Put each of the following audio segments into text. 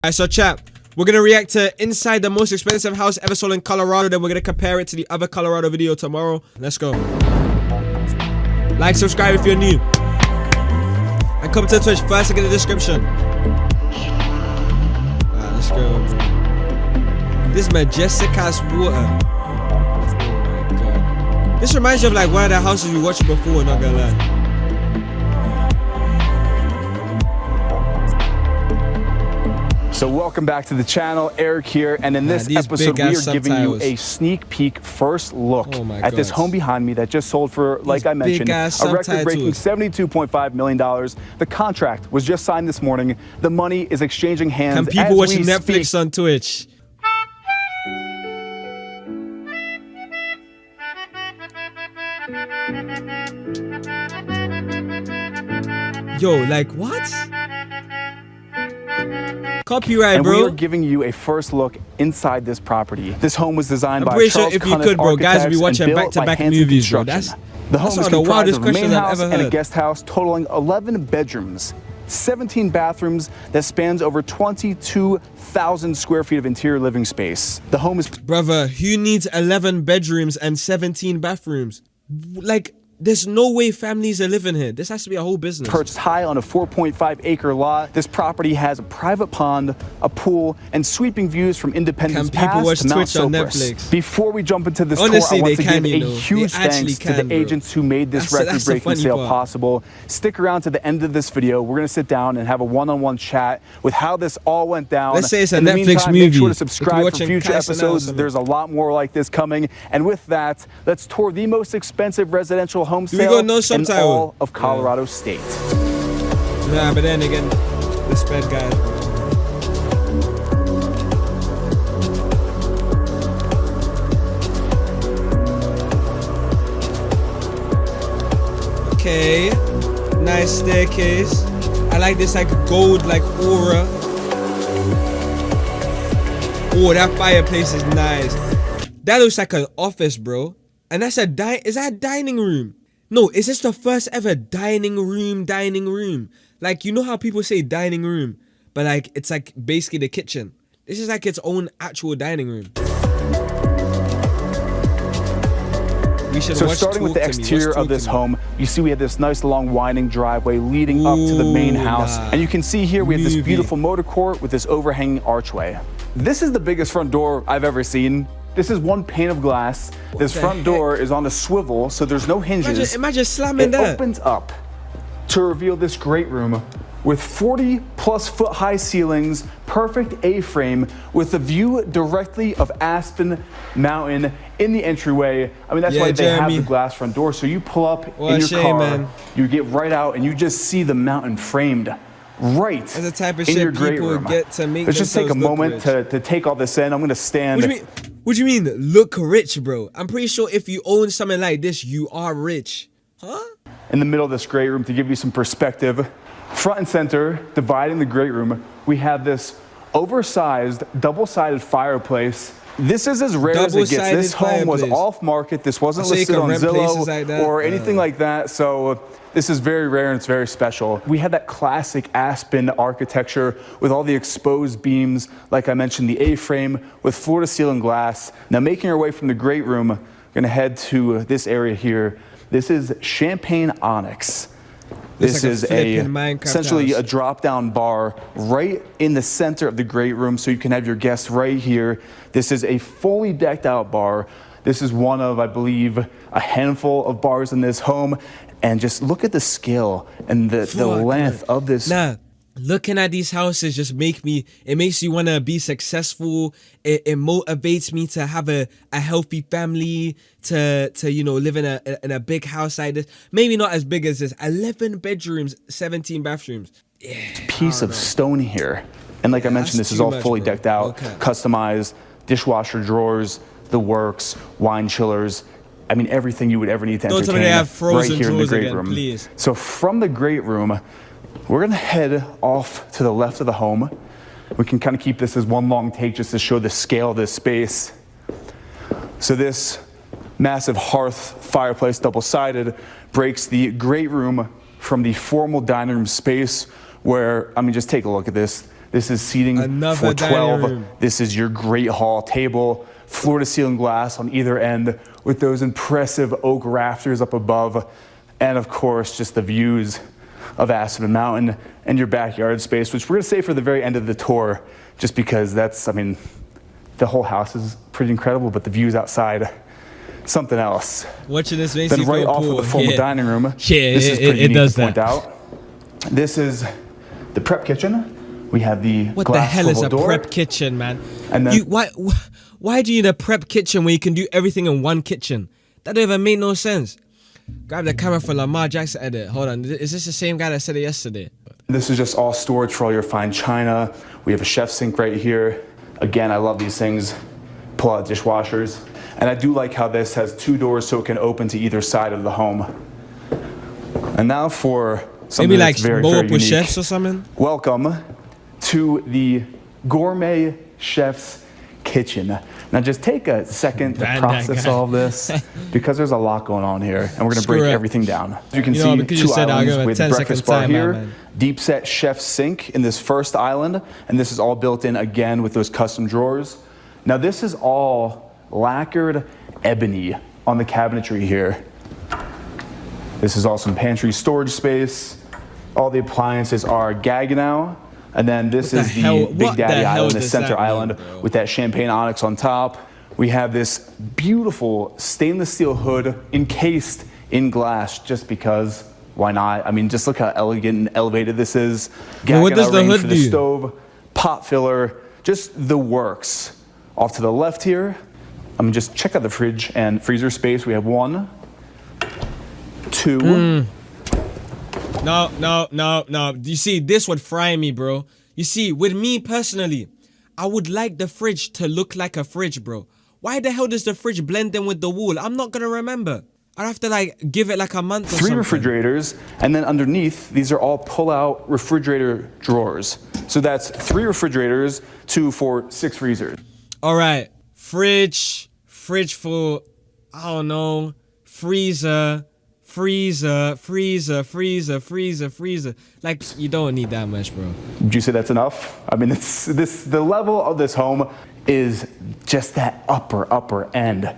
Alright, so chat, we're gonna react to inside the most expensive house ever sold in Colorado. Then we're gonna compare it to the other Colorado video tomorrow. Let's go. Like, subscribe if you're new, and come to the Twitch. First link in the description. Alright, let's go. This majestic ass water. Oh my god. This reminds me of like one of the houses we watched before. Not gonna lie. So welcome back to the channel, Eric here, and in this episode we are giving you a sneak peek first look at this home behind me that just sold for, like I mentioned, a record-breaking $72.5 million. The contract was just signed this morning. The money is exchanging hands. Can people watching Netflix on Twitch? Yo, like what? Copyright, and bro. we are giving you a first look inside this property. This home was designed by Charles Charles if you could, bro, guys will be watching back-to-back movies, bro. The home is comprised of a main house and a guest house totaling 11 bedrooms, 17 bathrooms that spans over 22,000 square feet of interior living space. The home is... Brother, who needs 11 bedrooms and 17 bathrooms? Like... There's no way families are living here. This has to be a whole business. Perched high on a 4.5 acre lot, this property has a private pond, a pool, and sweeping views from Independence Pass to Mount Soapers. Before we jump into this tour, I want to give a huge thanks to the agents who made this record-breaking sale possible. Stick around to the end of this video. We're going to sit down and have a one-on-one chat with how this all went down. Let's say it's a in the Netflix meantime, movie. Make sure to subscribe for future episodes. There's a lot more like this coming. And with that, let's tour the most expensive residential home sale in all of Colorado State. Yeah, but then again, this bad guy. Okay, nice staircase. I like this like gold like aura. Oh, that fireplace is nice. That looks like an office, bro. And that's is that a dining room? No, is this the first ever dining room? Like, you know how people say dining room, but like, it's like basically the kitchen. This is like its own actual dining room. So starting with the exterior of this home, you see we have this nice long winding driveway leading up to the main house. And you can see here we have this beautiful motor court with this overhanging archway. This is the biggest front door I've ever seen. This is one pane of glass. This front door is on a swivel, so there's no hinges. Imagine slamming that. It opens up to reveal this great room with 40+ foot high ceilings, perfect A-frame with a view directly of Aspen Mountain in the entryway. I mean, that's why they have the glass front door. So you pull up in your car, you get right out, and you just see the mountain framed right That's the type of in shit your great room. Get to make. Let's just take a moment to take all this in. I'm gonna stand. What do you mean, look rich, bro? I'm pretty sure if you own something like this, you are rich. Huh? In the middle of this great room, to give you some perspective, front and center, dividing the great room, we have this oversized, double-sided fireplace. This is as rare as it gets. This home was off-market. This wasn't listed on Zillow or anything like that, so this is very rare and it's very special. We have that classic Aspen architecture with all the exposed beams, like I mentioned, the A-frame with floor-to-ceiling glass. Now, making our way from the great room, we're gonna head to this area here. This is Champagne Onyx. This is essentially a drop-down bar right in the center of the great room, so you can have your guests right here. This is a fully decked out bar. This is one of, I believe, a handful of bars in this home. And just look at the scale and the length of this. Nah, looking at these houses just makes you want to be successful. It motivates me to have a healthy family, to you know, live in a big house like this. Maybe not as big as this. 11 bedrooms, 17 bathrooms. Yeah, piece of stone here. And like I mentioned, this is all fully decked out, customized, dishwasher drawers, the works, wine chillers. I mean, everything you would ever need to entertain right here in the great room. Please. So from the great room, we're gonna head off to the left of the home. We can kind of keep this as one long take just to show the scale of this space. So this massive hearth fireplace, double-sided, breaks the great room from the formal dining room space where, I mean, just take a look at this. This is seating Another for dining 12. room. This is your great hall table, floor-to-ceiling glass on either end with those impressive oak rafters up above. And of course, just the views of Aspen Mountain and your backyard space, which we're gonna save for the very end of the tour, just because that's, I mean, the whole house is pretty incredible, but the views outside, something else. Watching this makes Then you right feel off poor. of the formal dining room, Yeah, this is pretty it unique does to point that. out. This is the prep kitchen. We have the What the glass hell is swivel a door. prep kitchen, man? And then- Why do you need a prep kitchen when you can do everything in one kitchen? That don't even make no sense. Grab the camera for Lamar Jackson edit. Hold on, is this the same guy that said it yesterday? This is just all storage for all your fine china. We have a chef sink right here. Again, I love these things. Pull out dishwashers. And I do like how this has 2 doors so it can open to either side of the home. And now for something Maybe like that's very, blow very up with unique. chefs or something? Welcome to the Gourmet Chef's Kitchen. Now just take a second to Ban that process guy. all of this, because there's a lot going on here, and we're gonna Screw break it. everything down. You can You know, see because you 2 said I'll islands give it with 10 breakfast second bar time, here, man. deep set chef sink in this first island, and this is all built in again with those custom drawers. Now this is all lacquered ebony on the cabinetry here. This is all some pantry storage space. All the appliances are Gaggenau. And then this What is the the hell- Big what the Daddy hell Island, the does center that mean, island bro? with that champagne onyx on top. We have this beautiful stainless steel hood encased in glass, just because, why not? I mean, just look how elegant and elevated this is. Well, what does Gaggenau the range hood for the do? stove, pot filler, just the works. Off to the left here, just check out the fridge and freezer space. We have 1, 2. No. You see, this would fry me, bro. You see, with me personally, I would like the fridge to look like a fridge, bro. Why the hell does the fridge blend in with the wall? I'm not gonna remember. I'd have to like give it like a month or 3 something. refrigerators, and then underneath, these are all pull-out refrigerator drawers. So that's 3 refrigerators, 2 for 6 freezers. All right, fridge for, I don't know, freezer. Like, you don't need that much, bro. Would you say that's enough? I mean, the level of this home is just that upper end.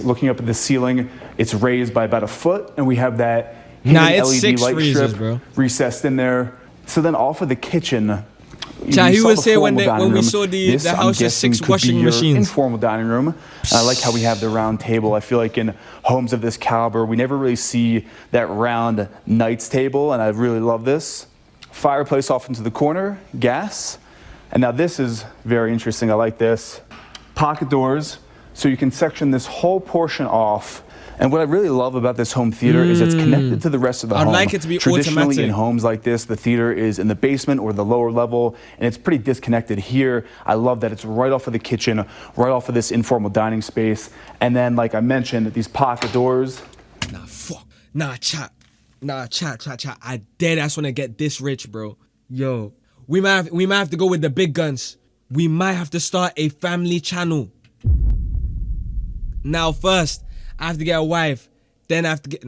Looking up at the ceiling, it's raised by about 1 foot, and we have that hidden it's LED 6 light freezers, strip bro. recessed in there. So then off of the kitchen, Child, you he saw was the saying when formal dining we room. saw the This, I'm house has guessing, 6 could be washing your machines. informal dining room. And I like how we have the round table. I feel like in homes of this caliber, we never really see that round knight's table, and I really love this. Fireplace off into the corner, gas. And now this is very interesting. I like this. Pocket doors, so you can section this whole portion off. And what I really love about this home theater is it's connected to the rest of the home. I'd like it to be Traditionally, automatic. in homes like this, the theater is in the basement or the lower level, and it's pretty disconnected here. I love that it's right off of the kitchen, right off of this informal dining space. And then, like I mentioned, these pocket doors. Chat. I dead ass wanna get this rich, bro. Yo, we might have to go with the big guns. We might have to start a family channel. Now first, I have to get a wife. Then I have to get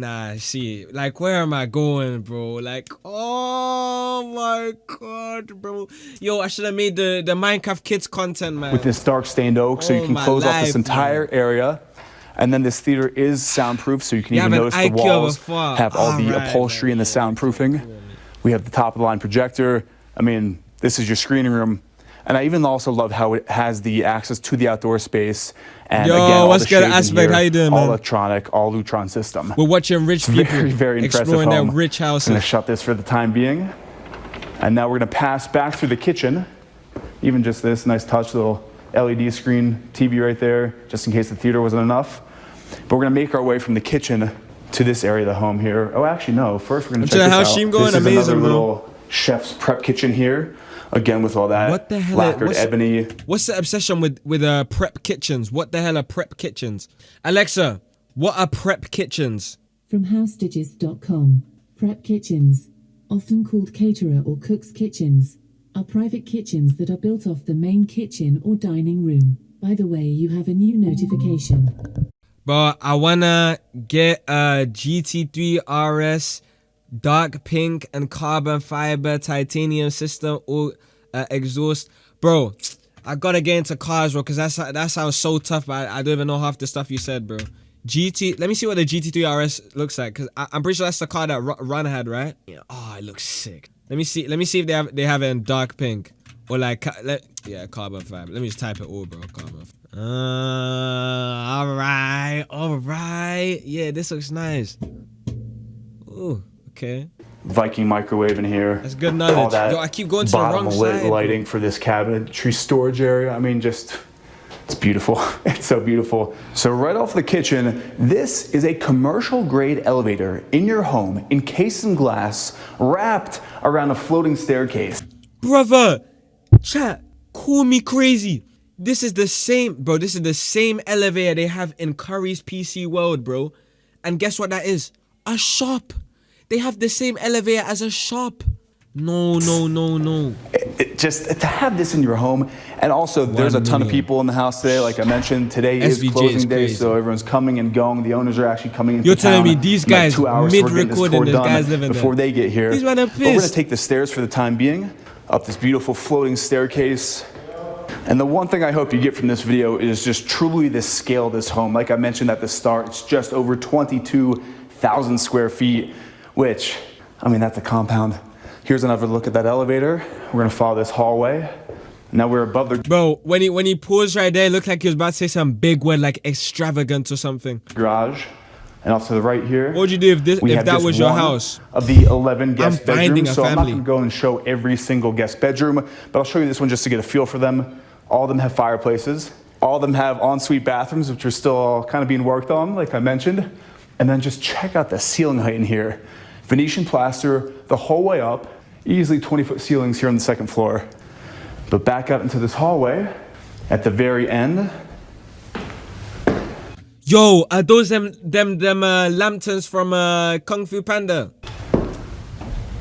like, where am I going, bro? Like, oh my god, bro. Yo, I should have made the Minecraft kids content, man. With this dark stained oak, so you can my close off this life, entire area. And then this theater is soundproof, so you can You even have an notice the IQ of a walls fuck. have all the Alright, upholstery and the soundproofing. We have the top of the line projector. I mean, this is your screening room. And I even also love how it has the access to the outdoor space. And Yo, again, all what's the good, shades in Aspect? here, How you doing, all man? electronic, all Lutron system. We're watching rich people Very, very impressive exploring home. their rich I'm houses. gonna shut this for the time being. And now we're gonna pass back through the kitchen. Even just this nice touch, little LED screen TV right there, just in case the theater wasn't enough. But we're gonna make our way from the kitchen to this area of the home here. Oh, actually no, first we're gonna check this how's out. Sheem going? This is Amazing, another bro. little chef's prep kitchen here. Again, with all that What the hell? lacquered ebony. What's the obsession with prep kitchens? What the hell are prep kitchens? Alexa, what are prep kitchens? From housestages.com, prep kitchens, often called caterer or cook's kitchens, are private kitchens that are built off the main kitchen or dining room. By the way, you have a new notification. But I wanna get a GT3 RS dark pink and carbon fiber titanium system, or exhaust. Bro, I gotta get into cars, bro, because that sounds so tough, but I don't even know half the stuff you said, bro. Let me see what the GT3 RS looks like, because I'm pretty sure that's the car that Run had, right? Yeah. Oh, it looks sick. Let me see if they have it in dark pink. Or like, carbon fiber. Let me just type it all, bro. Carbon fiber. Alright. Yeah, this looks nice. Ooh, okay. Viking microwave in here. That's good knowledge. All that Yo, I keep going to the wrong side. Lighting for this cabinetry storage area. I mean, just, it's beautiful. It's so beautiful. So right off the kitchen, this is a commercial grade elevator in your home, encased in glass, wrapped around a floating staircase. Brother, chat, call me crazy. This is the same, bro. This is the same elevator they have in Curry's PC World, bro. And guess what that is? A shop. They have the same elevator as a shop. No. Just to have this in your home, and also there's a ton of people in the house today. Like I mentioned, today is closing day, so everyone's coming and going. The owners are actually coming in. You're telling me these guys like 2 hours mid-recording, this guy's living before there. they get here. These men are but we're gonna pissed. take the stairs for the time being, up this beautiful floating staircase. And the one thing I hope you get from this video is just truly the scale of this home. Like I mentioned at the start, it's just over 22,000 square feet, which, I mean, that's a compound. Here's another look at that elevator. We're gonna follow this hallway. Now we're above the Bro, when he paused right there, it looked like he was about to say some big word like extravagant or something. garage. And off to the right here, What would you do if that was your house? Of the 11 guest finding bedrooms. a So I'm not family. gonna go and show every single guest bedroom, but I'll show you this one just to get a feel for them. All of them have fireplaces. All of them have ensuite bathrooms, which are still kind of being worked on, like I mentioned. And then just check out the ceiling height in here. Venetian plaster the whole way up. Easily 20-foot ceilings here on the second floor. But back out into this hallway at the very end. Yo, are those them lanterns from Kung Fu Panda?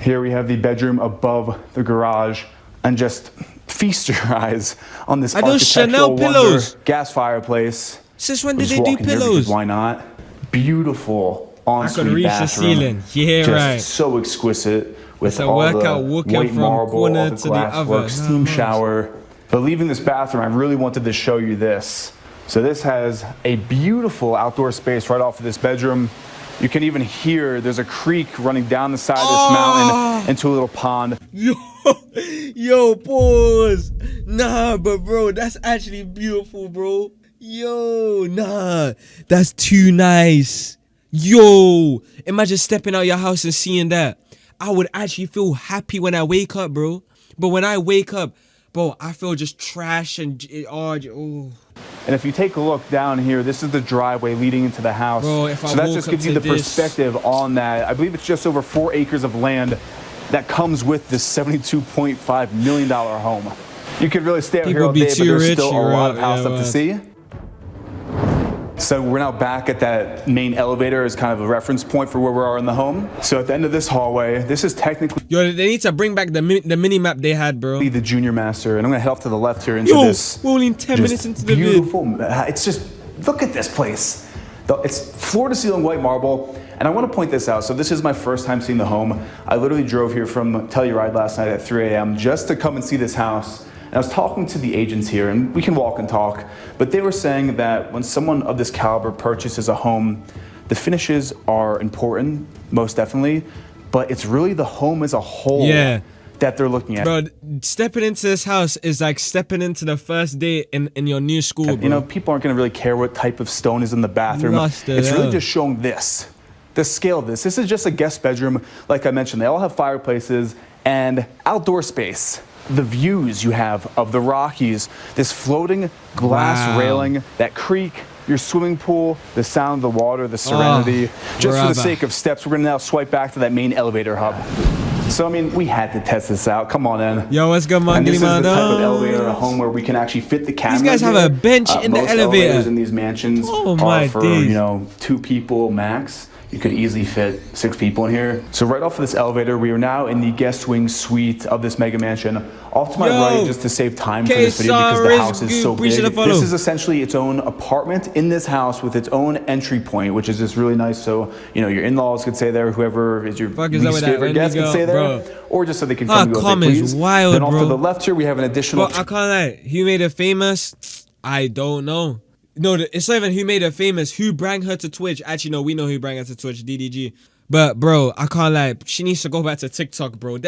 Here we have the bedroom above the garage, and just feast your eyes on this Are those architectural Chanel wonder. pillows? Gas fireplace. Since when We'll did just they do walk in here pillows? because why not? Beautiful I could ensuite reach the bathroom. ceiling. Yeah, just right. so exquisite with It's a all workout the walking white from marble, corner all the to the glass other. work, No, steam nice. shower. But leaving this bathroom, I really wanted to show you this. So this has a beautiful outdoor space right off of this bedroom. You can even hear there's a creek running down the side of this mountain into a little pond. Yo, pause. Nah, but bro, that's actually beautiful, bro. Yo, nah, that's too nice. Yo, imagine stepping out your house and seeing that. I would actually feel happy when I wake up, bro. But when I wake up, bro, I feel just trash and oh. And if you take a look down here, this is the driveway leading into the house. Bro, if I so that woke just up gives you to the this- perspective on that. I believe it's just over 4 acres of land that comes with this $72.5 million home. You could really stay out here People all be day, but too there's rich, still a you're lot right, of house yeah, up to see. So we're now back at that main elevator as kind of a reference point for where we are in the home. So at the end of this hallway, this is technically Yo, they need to bring back the mini map they had, bro. the junior master. And I'm gonna head off to the left here into Yo, this. we're only 10 minutes just into the vid. beautiful. It's just, look at this place. It's floor to ceiling white marble. And I want to point this out. So this is my first time seeing the home. I literally drove here from Telluride last night at 3 a.m. just to come and see this house. And I was talking to the agents here, and we can walk and talk, but they were saying that when someone of this caliber purchases a home, the finishes are important, most definitely, but it's really the home as a whole that they're looking at. Bro, stepping into this house is like stepping into the first day in your new school, bro. You know, people aren't going to really care what type of stone is in the bathroom. Lost it, It's really yeah. just showing this, the scale of this. This is just a guest bedroom. Like I mentioned, they all have fireplaces and outdoor space. The views you have of the Rockies, this floating glass railing, that creek, your swimming pool, the sound of the water, the serenity. Just for the sake of steps, we're gonna now swipe back to that main elevator hub. So, I mean, we had to test this out. Come on in. Yo, what's good, And man? this is the type of elevator in a home where we can actually fit the cameras. guys have here. a bench in the Most elevator. elevators in these mansions Oh, are my for, days. you know, 2 people max. You could easily fit 6 people in here. So right off of this elevator, we are now in the guest wing suite of this mega mansion. Off to my right, just to save time for this video because the house is so big. This is essentially its own apartment in this house with its own entry point, which is just really nice. So, you know, your in-laws could stay there, whoever is your least favorite guest could stay there, or just so they can come and go if they please. Wild, then off to the left here, we have an additional... Bro, I can't lie. Who made her famous? I don't know. No, it's not even who made her famous. Who brought her to Twitch? Actually, no, we know who brought her to Twitch. DDG. But, bro, I can't lie. She needs to go back to TikTok, bro.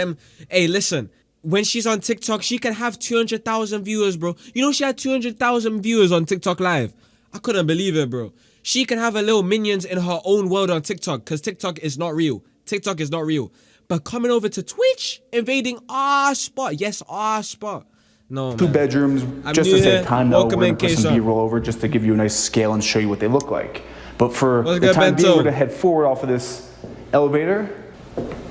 Hey, listen. When she's on TikTok, she can have 200,000 viewers, bro. You know she had 200,000 viewers on TikTok Live. I couldn't believe it, bro. She can have her little minions in her own world on TikTok because TikTok is not real. TikTok is not real. But coming over to Twitch, invading our spot. Yes, our spot. No, 2 bedrooms, just to save time though, we're going to put some B-roll over just to give you a nice scale and show you what they look like. But for the time being, we're going to head forward off of this elevator,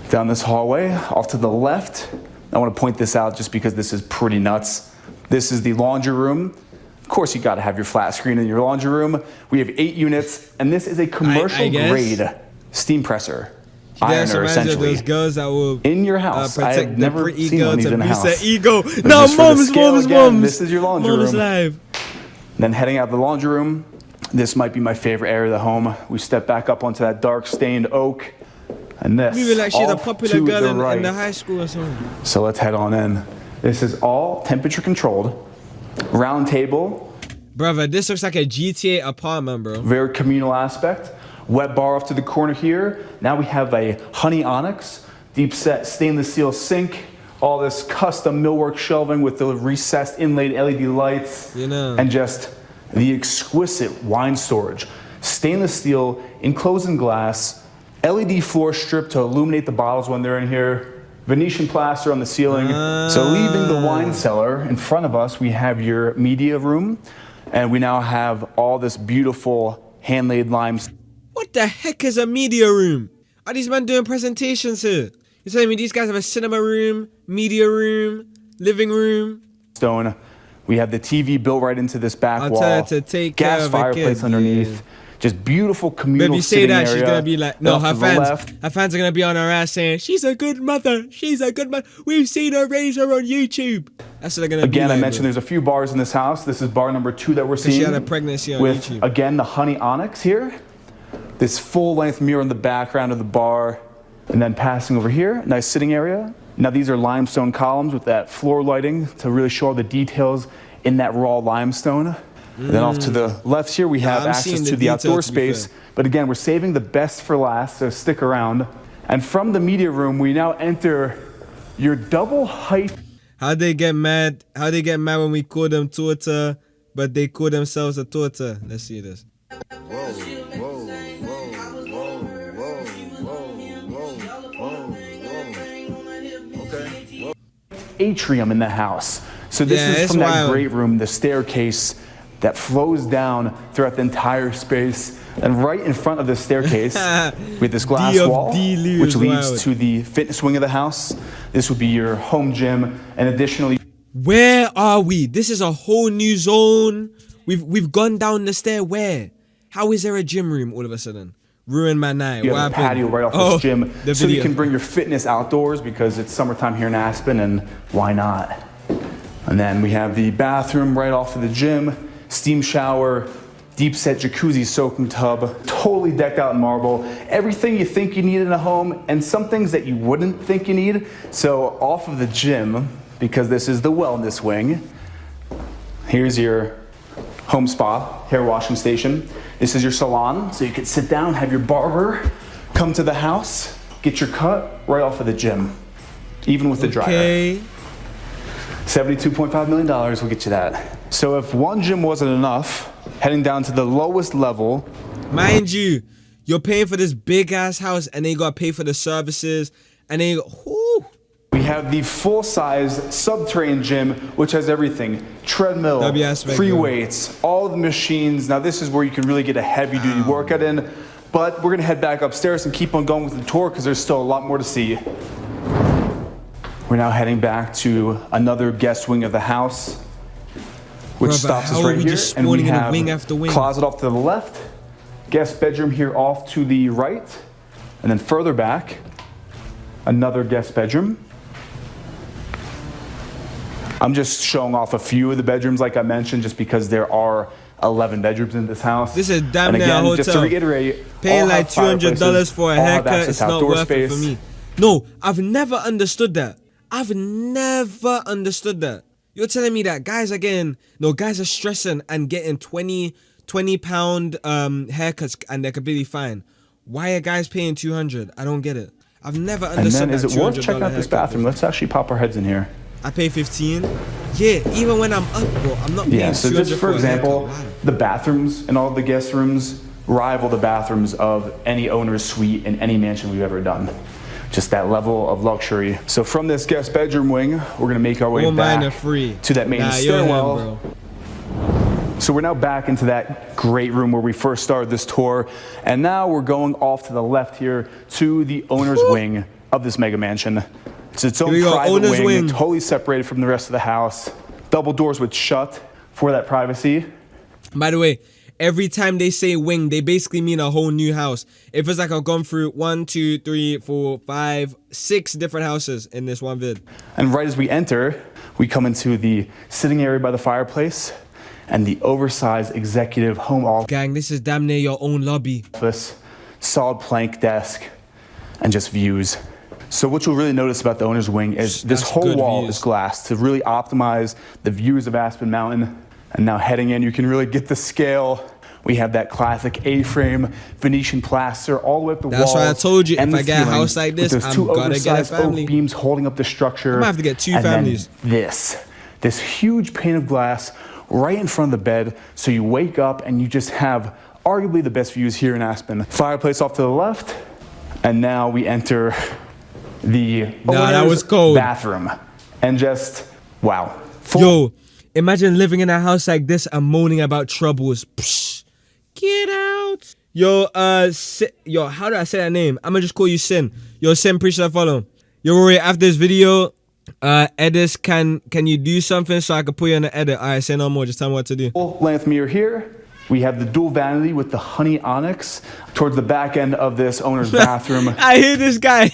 down this hallway, off to the left. I want to point this out just because this is pretty nuts. This is the laundry room. Of course, you got to have your flat screen in your laundry room. We have 8 units, and this is a commercial grade steam presser. Ironer, essentially. Those girls that will in your house. I have never seen one of these in a house. Ego. No, mom's. This is your laundry room. Live. Then heading out the laundry room, this might be my favorite area of the home. We step back up onto that dark stained oak, and this maybe like she's a popular girl in the high school or something. So let's head on in. This is all temperature controlled. Round table. Brother, this looks like a GTA apartment, bro. Very communal aspect. Wet bar off to the corner here. Now we have a honey onyx, deep set stainless steel sink, all this custom millwork shelving with the recessed inlaid LED lights, and just the exquisite wine storage. Stainless steel, enclosed in glass, LED floor strip to illuminate the bottles when they're in here, Venetian plaster on the ceiling. So leaving the wine cellar, in front of us we have your media room, and we now have all this beautiful hand-laid lime. What the heck is a media room? Are these men doing presentations here? You're telling me these guys have a cinema room, media room, living room? Stone. We have the TV built right into this back wall. Tell her to take care of fireplace underneath. Yeah. Just beautiful communal if you say that, she's gonna be like, no, her fans are gonna be on her ass saying, she's a good mother, she's a good mother. We've seen her raise her on YouTube. That's what they're gonna be Again, like, I mentioned there's a few bars in this house. This is bar number 2 that we're seeing. She had a pregnancy on with, YouTube. Again, the honey onyx here. This full-length mirror in the background of the bar. And then passing over here, nice sitting area. Now these are limestone columns with that floor lighting to really show all the details in that raw limestone. Then off to the left here, we have access to the outdoor space. But again, we're saving the best for last, so stick around. And from the media room, we now enter your double height. How'd they get mad? How'd they get mad when we called them torta, but they call themselves a torta? Let's see this. Atrium in the house. So this is from that great room, the staircase that flows down throughout the entire space. And right in front of the staircase, with this glass wall, which leads to the fitness wing of the house. This would be your home gym, and additionally... Where are we? This is a whole new zone. We've gone down the stair. Where? How is there a gym room all of a sudden? Ruined my night. You have a patio right off this gym, so you can bring your fitness outdoors because it's summertime here in Aspen, and why not? And then we have the bathroom right off of the gym, steam shower, deep set jacuzzi soaking tub, totally decked out in marble. Everything you think you need in a home, and some things that you wouldn't think you need. So off of the gym, because this is the wellness wing, here's your home spa, hair washing station. This is your salon, so you can sit down, have your barber come to the house, get your cut right off of the gym, even with the dryer. $72.5 million will get you that. So if one gym wasn't enough, heading down to the lowest level. Mind you, you're paying for this big ass house, and then you gotta pay for the services, and then you go, whoo. We have the full-size subterranean gym, which has everything. Treadmill, free weights, all the machines. Now this is where you can really get a heavy-duty workout in, but we're gonna head back upstairs and keep on going with the tour because there's still a lot more to see. We're now heading back to another guest wing of the house, which stops us right here, and we have wing after wing. Closet off to the left, guest bedroom here off to the right. And then further back, another guest bedroom. I'm just showing off a few of the bedrooms, like I mentioned, just because there are 11 bedrooms in this house. This is damn and near again, a hotel. just to reiterate, paying like $200 for a haircut, it's not worth it for me. No, I've never understood that. I've never understood that. You're telling me that guys are stressing and getting 20 pound haircuts and they're completely fine. Why are guys paying 200? I don't get it. I've never understood. And then, is it worth checking out this bathroom? Let's actually pop our heads in here. I pay 15. Yeah, even when I'm up, bro, I'm not paying. Yeah, so just for example, the bathrooms in all the guest rooms rival the bathrooms of any owner's suite in any mansion we've ever done. Just that level of luxury. So from this guest bedroom wing, we're gonna make our way back to that main stairwell. So we're now back into that great room where we first started this tour. And now we're going off to the left here to the owner's wing of this mega mansion. It's its own private wing, totally separated from the rest of the house. Double doors would shut for that privacy. By the way, every time they say wing, they basically mean a whole new house. It feels like I've gone through 1, 2, 3, 4, 5, 6 different houses in this one vid. And right as we enter, we come into the sitting area by the fireplace and the oversized executive home office. Gang, this is damn near your own lobby. Solid plank desk and just views. So what you'll really notice about the owner's wing is this whole wall is glass to really optimize the views of Aspen Mountain. And now heading in, you can really get the scale. We have that classic A-frame Venetian plaster all the way up the walls. That's why I told you, if I get a house like this, I'm gonna get a family. Oak beams holding up the structure. I'm gonna have to get 2 families. This huge pane of glass right in front of the bed. So you wake up and you just have arguably the best views here in Aspen. Fireplace off to the left. And now we enter the bathroom. And just, wow. Yo, imagine living in a house like this and moaning about troubles. Psh, get out. Yo, how do I say that name? I'm gonna just call you Sin. Yo, Sin, appreciate that follow. Yo, Rory, after this video, Edis, can you do something so I can put you on the edit? All right, say no more. Just tell me what to do. Full length mirror here. We have the dual vanity with the honey onyx towards the back end of this owner's bathroom. I hear this guy.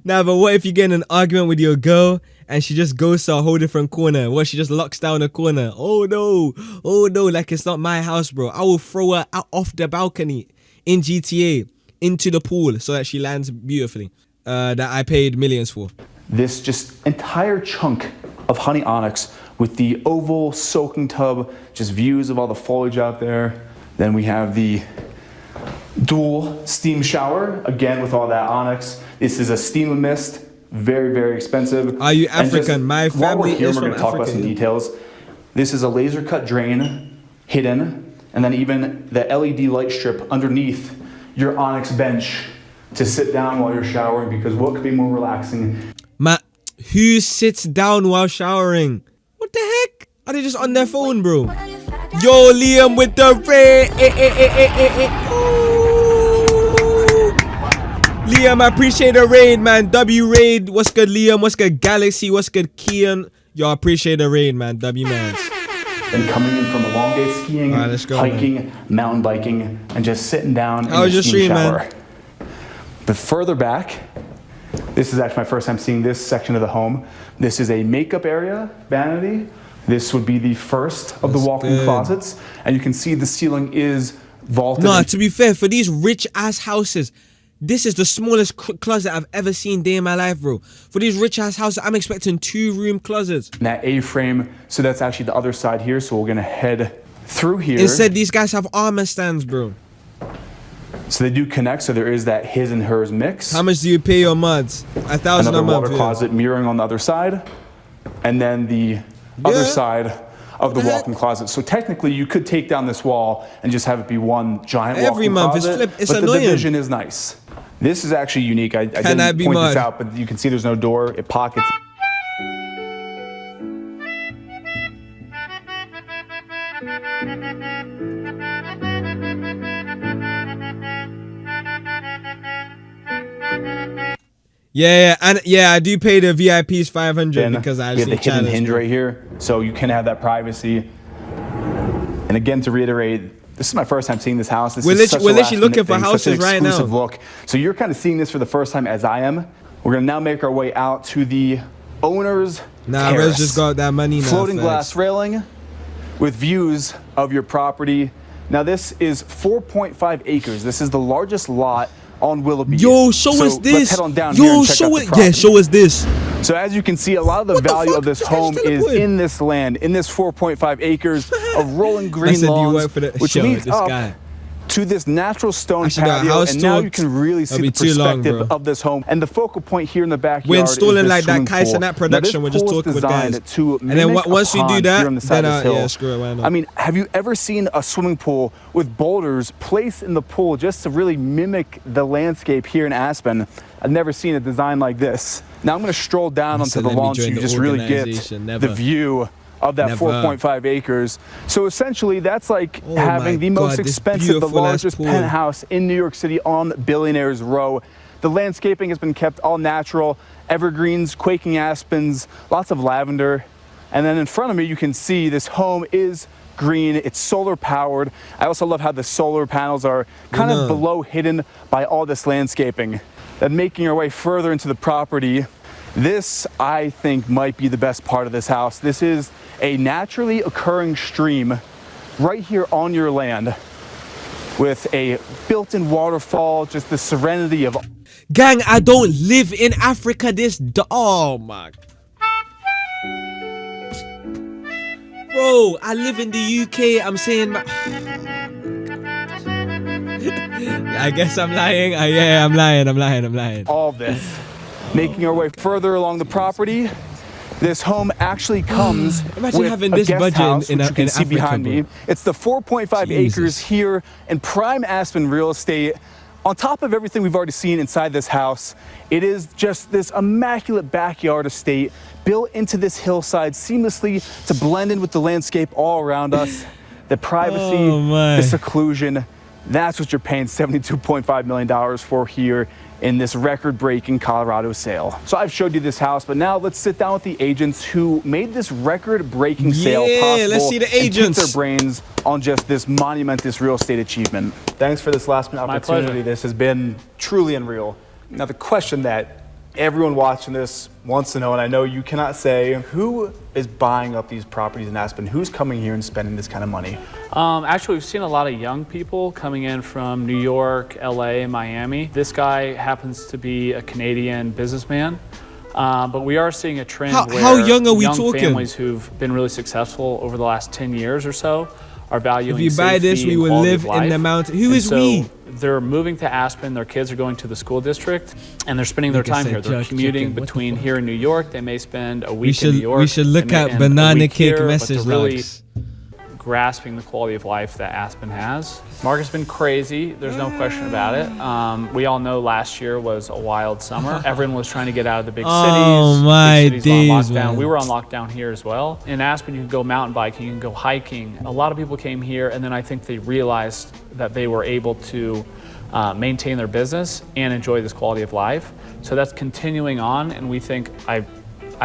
Nah, but what if you get in an argument with your girl and she just goes to a whole different corner? What, she just locks down a corner? Oh no, like it's not my house, bro. I will throw her out off the balcony in GTA into the pool so that she lands beautifully. That I paid millions for. This just entire chunk of honey onyx with the oval soaking tub, just views of all the foliage out there. Then we have the dual steam shower, again with all that onyx. This is a steam and mist, very, very expensive. Are you African? My family is from Africa. We're gonna talk about some details. This is a laser cut drain, hidden, and then even the LED light strip underneath your onyx bench to sit down while you're showering, because what could be more relaxing? Who sits down while showering? What the heck? Are they just on their phone, bro? Yo, Liam with the raid. Liam, I appreciate the raid, man. W raid. What's good, Liam? What's good, Galaxy? What's good, Kian? Yo, I appreciate the raid, man. W man. And coming in from a long day skiing, hiking, mountain biking, and just sitting down in the steam shower. Man? But further back, this is actually my first time seeing this section of the home. This is a makeup area, vanity. This would be the first of the walk-in closets. And you can see the ceiling is vaulted. No, to be fair, for these rich-ass houses, this is the smallest closet I've ever seen day in my life, bro. For these rich-ass houses, I'm expecting 2-room closets. And that A-frame, so that's actually the other side here. So we're gonna head through here. Instead, these guys have armor stands, bro. So they do connect, so there is that his and hers mix. How much do you pay your mods? $1,000 a month. Another water closet mirroring on the other side. And then the other side of the walk-in closet. So technically you could take down this wall and just have it be one giant walk-in closet. It's but annoying. The division is nice. This is actually unique. I didn't point this out, but you can see there's no door. It pockets. Yeah, and yeah, I do pay the VIPs $500 because I have the hidden hinge right here, so you can have that privacy. And again, to reiterate, This is my first time seeing this house. This We're is such a literally looking last-minute for thing, such an houses right now. exclusive look. So you're kind of seeing this for the first time as I am. We're gonna now make our way out to the owner's terrace. Rxzz just got that money now. Floating glass railing with views of your property. Now this is 4.5 acres. This is the largest lot on Willoughby. Yo, show us this. Let's head on down here and check out the property. Yeah, show us this. So as you can see, a lot of the value of this home is teleported. in this land, in this 4.5 acres of rolling green lawns, which leads up to this natural stone patio, and now you can really see the perspective of this home. And the focal point here in the backyard we're installing is like that Kaiser Kaisenat production. We're just talking with guys. And then once we do that, then yeah, screw it, why not? I mean, have you ever seen a swimming pool with boulders placed in the pool just to really mimic the landscape here in Aspen? I've never seen a design like this. Now I'm going to stroll down onto the lawn so you just really get the view of that 4.5 acres. So essentially that's like having the most expensive, the largest penthouse in New York City on Billionaires Row. The landscaping has been kept all natural, evergreens, quaking aspens, lots of lavender. And then in front of me you can see this home is green, it's solar powered. I also love how the solar panels are kind of below hidden by all this landscaping. Then making our way further into the property, this, I think, might be the best part of this house. This is a naturally occurring stream right here on your land with a built-in waterfall, just the serenity of... Gang, I don't live in Africa. Oh, my... Bro, I live in the UK. I'm saying... I guess I'm lying. Yeah, I'm lying. All this. Making our way further along the property, this home actually comes Imagine with having a this guest budget house, in which you can see Africa, behind bro. me. It's the 4.5 acres here in prime Aspen real estate. On top of everything we've already seen inside this house, it is just this immaculate backyard estate built into this hillside seamlessly to blend in with the landscape all around us. The privacy, the seclusion, that's what you're paying $72.5 million for here in this record-breaking Colorado sale. So I've showed you this house, but now let's sit down with the agents who made this record-breaking sale possible. Let's see the agents. And pick their brains on just this monumentous real estate achievement. Thanks for this last-minute opportunity. This has been truly unreal. Now the question that everyone watching this wants to know, and I know you cannot say, who is buying up these properties in Aspen? Who's coming here and spending this kind of money? Actually, we've seen a lot of young people coming in from New York, LA, and Miami. This guy happens to be a Canadian businessman. But we are seeing a trend where how young are we talking? Families who've been really successful over the last 10 years or so are valuing If you buy this, we will live in the mountain. Who is we? They're moving to Aspen. Their kids are going to the school district, and they're spending their time here. They're commuting between here and New York. They may spend a week in New York. We should look at Banana Cake message logs. Grasping the quality of life that Aspen has. Market's been crazy, there's no question about it. We all know last year was a wild summer. Everyone was trying to get out of the big cities. Oh my days, man. We were on lockdown here as well. In Aspen, you can go mountain biking, you can go hiking. A lot of people came here, and then I think they realized that they were able to maintain their business and enjoy this quality of life. So that's continuing on, and we think, I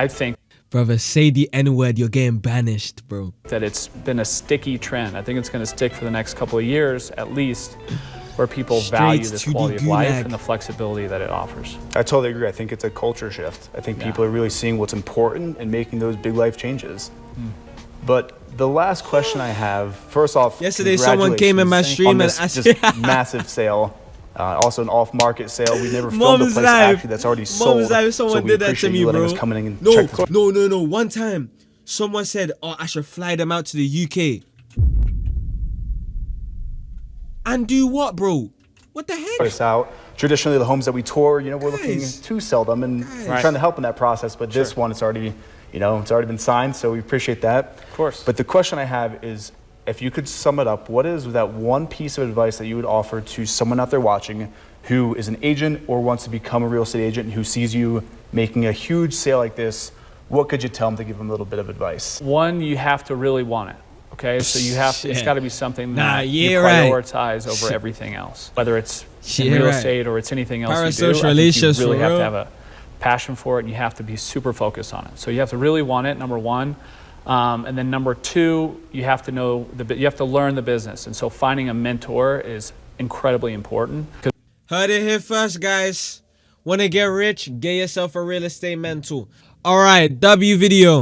think, brother, say the N-word, you're getting banished, bro. That it's been a sticky trend. I think it's going to stick for the next couple of years, at least, where people value this quality of life and the flexibility that it offers. I totally agree. I think it's a culture shift. I think people are really seeing what's important and making those big life changes. But the last question I have, first off, yesterday someone came in my stream and asked just massive sale. Also an off-market sale. We never filmed a place actually that's already sold. Someone did that to me, bro. No. One time, someone said, "Oh, I should fly them out to the UK." And do what, bro? What the heck? This out. Traditionally, the homes that we tour, you know, we're looking to sell them and trying to help in that process. But this one, it's already, you know, it's already been signed, so we appreciate that. Of course. But the question I have is, if you could sum it up, what is that one piece of advice that you would offer to someone out there watching who is an agent or wants to become a real estate agent and who sees you making a huge sale like this? What could you tell them to give them a little bit of advice? One, you have to really want it. Okay, so you have to, it's got to be something that you prioritize over everything else. Whether it's in real estate or it's anything else you do, I think you really have to have a passion for it, and you have to be super focused on it. So you have to really want it, number one. And then number two, you have to learn the business. And so finding a mentor is incredibly important. Heard it here first, guys. Want to get rich? Get yourself a real estate mentor. All right, W video.